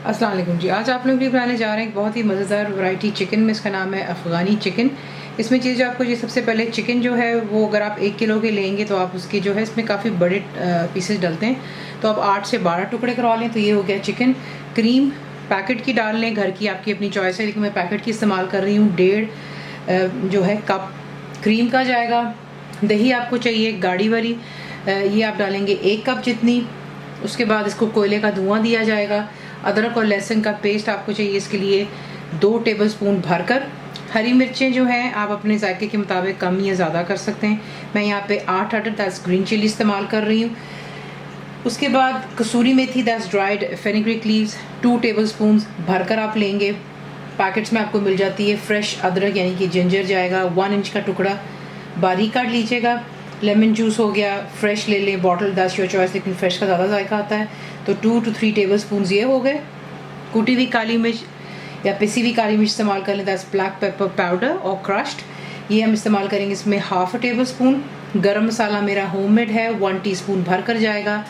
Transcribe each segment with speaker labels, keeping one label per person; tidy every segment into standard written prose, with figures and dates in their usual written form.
Speaker 1: अस्सलाम वालेकुम जी। आज आप लोग भी बनाने जा रहे हैं एक बहुत ही मज़ेदार वैरायटी चिकन में। इसका नाम है अफ़गानी चिकन। इसमें चीज़ जो आपको, ये सबसे पहले चिकन जो है वो अगर आप 1 किलो के लेंगे तो आप उसके जो है इसमें काफ़ी बड़े पीसेस डलते हैं, तो आप 8 से 12 टुकड़े करवा लें। तो ये हो गया चिकन। क्रीम पैकेट की डाल लें, घर की आपकी अपनी चॉइस है, लेकिन मैं पैकेट की इस्तेमाल कर रही हूँ। 1.5 जो है कप क्रीम का जाएगा। दही आपको चाहिए गाढ़ी वाली, ये आप डालेंगे 1 कप जितनी। उसके बाद इसको कोयले का धुआं दिया जाएगा। अदरक और लहसुन का पेस्ट आपको चाहिए इसके लिए 2 टेबलस्पून भरकर। हरी मिर्चें जो हैं आप अपने जायके के मुताबिक कम या ज़्यादा कर सकते हैं। मैं यहाँ पे 8 अदर 10 ग्रीन चिली इस्तेमाल कर रही हूँ। उसके बाद कसूरी मेथी 10 ड्राइड फेनिग्रिक लीव्स 2 टेबलस्पून भरकर आप लेंगे। पैकेट्स में आपको मिल जाती है। फ्रेश अदरक यानी कि जिंजर जाएगा 1 इंच का टुकड़ा, बारीक काट लीजिएगा। लेमन जूस हो गया, फ्रेश ले लें, बॉटल 10 योर चॉइस, लेकिन फ्रेश का ज़्यादा जायका आता है। तो 2 to 3 टेबलस्पून ये हो गए। कुटी हुई काली मिर्च या पिसी हुई काली मिर्च इस्तेमाल कर लें। 10 ब्लैक पेपर पाउडर और क्रश्ड, ये हम इस्तेमाल करेंगे इसमें 1/2 टेबलस्पून। गरम मसाला मेरा होममेड है, 1 टीस्पून भर कर जाएगा।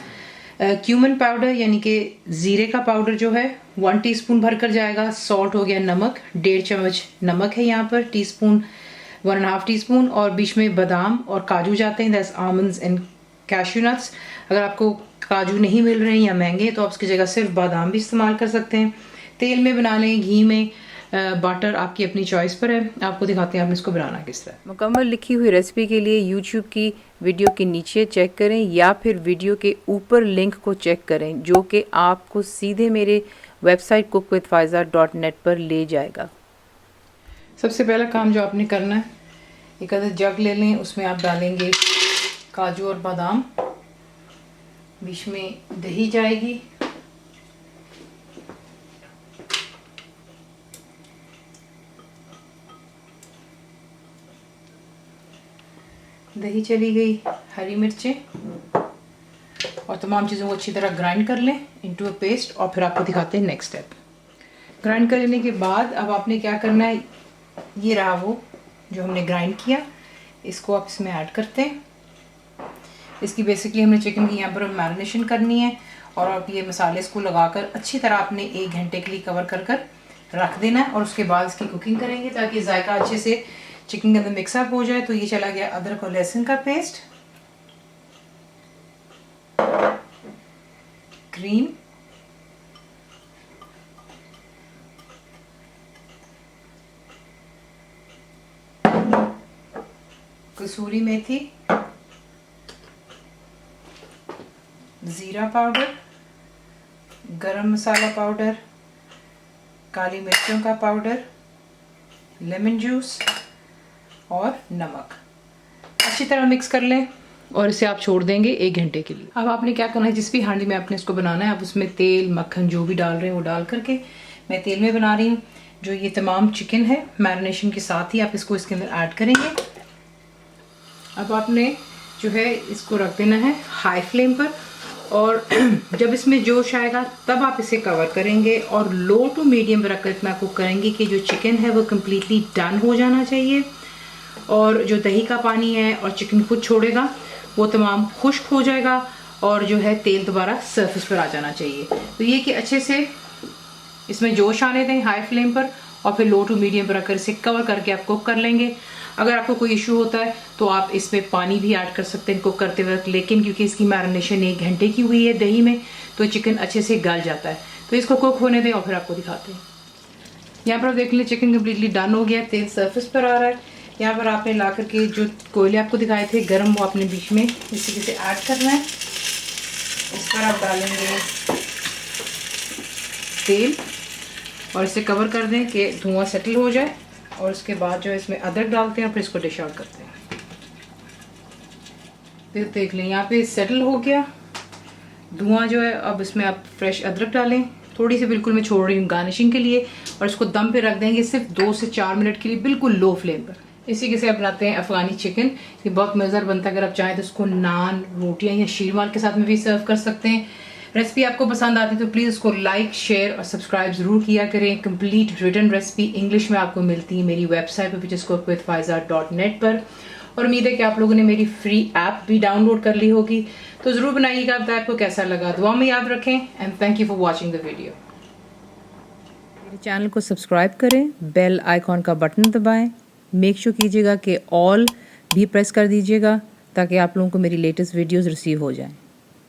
Speaker 1: क्यूमन पाउडर यानी कि ज़ीरे का पाउडर जो है 1 टीस्पून भर कर जाएगा। सॉल्ट हो गया, नमक 1.5 चम्मच नमक है यहाँ पर, टीस्पून 1.5 टीस्पून। और बीच में बादाम और काजू जाते हैं, that's almonds and cashew nuts. अगर आपको काजू नहीं मिल रहे हैं या महंगे तो आप उसकी जगह सिर्फ बादाम भी इस्तेमाल कर सकते हैं। तेल में बना लें, घी में, बटर आपकी अपनी चॉइस पर है। आपको दिखाते हैं आपने इसको बनाना किस तरह।
Speaker 2: मुकम्मल लिखी हुई रेसिपी के लिए यूट्यूब की वीडियो के नीचे चेक करें या फिर वीडियो के ऊपर लिंक को चेक करें, जो कि आपको सीधे मेरे वेबसाइट cookWithFaiza.net पर ले जाएगा।
Speaker 1: सबसे पहला काम जो आपने करना है, एक आधा जग ले लें, उसमें आप डालेंगे काजू और बादाम, बीच में दही जाएगी, दही चली गई, हरी मिर्चें, और तमाम चीज़ों को अच्छी तरह ग्राइंड कर लें इनटू अ पेस्ट। और फिर आपको दिखाते हैं नेक्स्ट स्टेप। ग्राइंड कर लेने के बाद अब आपने क्या करना है, ये रहा वो जो हमने ग्राइंड किया, इसको आप इसमें ऐड करते हैं। इसकी बेसिकली हमने चिकन की यहाँ पर मैरिनेशन करनी है, और आप ये मसाले इसको लगाकर अच्छी तरह आपने 1 घंटे के लिए कवर कर रख देना है। और उसके बाद इसकी कुकिंग करेंगे ताकि जायका अच्छे से चिकन के अंदर मिक्सअप हो जाए। तो ये चला गया अदरक और लहसुन का पेस्ट, क्रीम, कसूरी मेथी, ज़ीरा पाउडर, गरम मसाला पाउडर, काली मिर्चों का पाउडर, लेमन जूस और नमक। अच्छी तरह मिक्स कर लें और इसे आप छोड़ देंगे 1 घंटे के लिए। अब आपने क्या करना है, जिस भी हांडी में आपने इसको बनाना है, आप उसमें तेल मक्खन जो भी डाल रहे हैं वो डाल करके, मैं तेल में बना रही हूँ। जो ये तमाम चिकन है मैरिनेशन के साथ ही आप इसको इसके अंदर ऐड करेंगे। अब आपने जो है इसको रख देना है हाई फ्लेम पर, और जब इसमें जोश आएगा तब आप इसे कवर करेंगे और लो टू मीडियम पर रखकर इतना कुक करेंगे कि जो चिकन है वो कम्प्लीटली डन हो जाना चाहिए, और जो दही का पानी है और चिकन खुद छोड़ेगा वो तमाम खुश्क हो जाएगा, और जो है तेल दोबारा सरफेस पर आ जाना चाहिए। तो ये कि अच्छे से इसमें जोश आने दें हाई फ्लेम पर, और फिर लो टू मीडियम पर रखकर इसे कवर करके आप कुक कर लेंगे। अगर आपको कोई इशू होता है तो आप इसमें पानी भी ऐड कर सकते हैं कुक करते वक्त, लेकिन क्योंकि इसकी मैरिनेशन 1 घंटे की हुई है दही में, तो चिकन अच्छे से गल जाता है। तो इसको कुक होने दें और फिर आपको दिखाते हैं। यहाँ पर देख लें चिकन कम्प्लीटली डन हो गया, तेल सरफेस पर आ रहा है। यहाँ पर आपने ला करके जो कोयले आपको दिखाए थे गर्म, वो आपने बीच में इस तरीके से ऐड करना है। इस पर आप डालेंगे तेल और इसे कवर कर दें कि धुआं सेटल हो जाए, और उसके बाद जो है इसमें अदरक डालते हैं और फिर इसको डिश आउट करते हैं। फिर देख लें यहाँ पे सेटल हो गया धुआं जो है। अब इसमें आप फ्रेश अदरक डालें, थोड़ी सी बिल्कुल मैं छोड़ रही हूँ गार्निशिंग के लिए, और इसको दम पे रख देंगे सिर्फ 2 से 4 मिनट के लिए बिल्कुल लो फ्लेम पर। इसी के साथ बनाते हैं अफगानी चिकन। ये बहुत मज़ेदार बनता है। अगर आप चाहें तो इसको नान, रोटियां या शीरमाल के साथ में भी सर्व कर सकते हैं। रेसिपी आपको पसंद आती है तो प्लीज़ उसको लाइक, शेयर और सब्सक्राइब ज़रूर किया करें। कंप्लीट रिटन रेसिपी इंग्लिश में आपको मिलती है मेरी वेबसाइट पर, which is cookWithFaiza.net पर। और उम्मीद है कि आप लोगों ने मेरी फ्री ऐप भी डाउनलोड कर ली होगी, तो ज़रूर बनाइएगा। आपको कैसा लगा दुआ में याद रखें, and thank you for watching the video.
Speaker 2: Channel को सब्सक्राइब करें, बेल आइकॉन का बटन दबाएं, मेक श्योर कीजिएगा कि ऑल भी प्रेस कर दीजिएगा ताकि आप लोगों को मेरी लेटेस्ट वीडियोस रिसीव हो जाएं।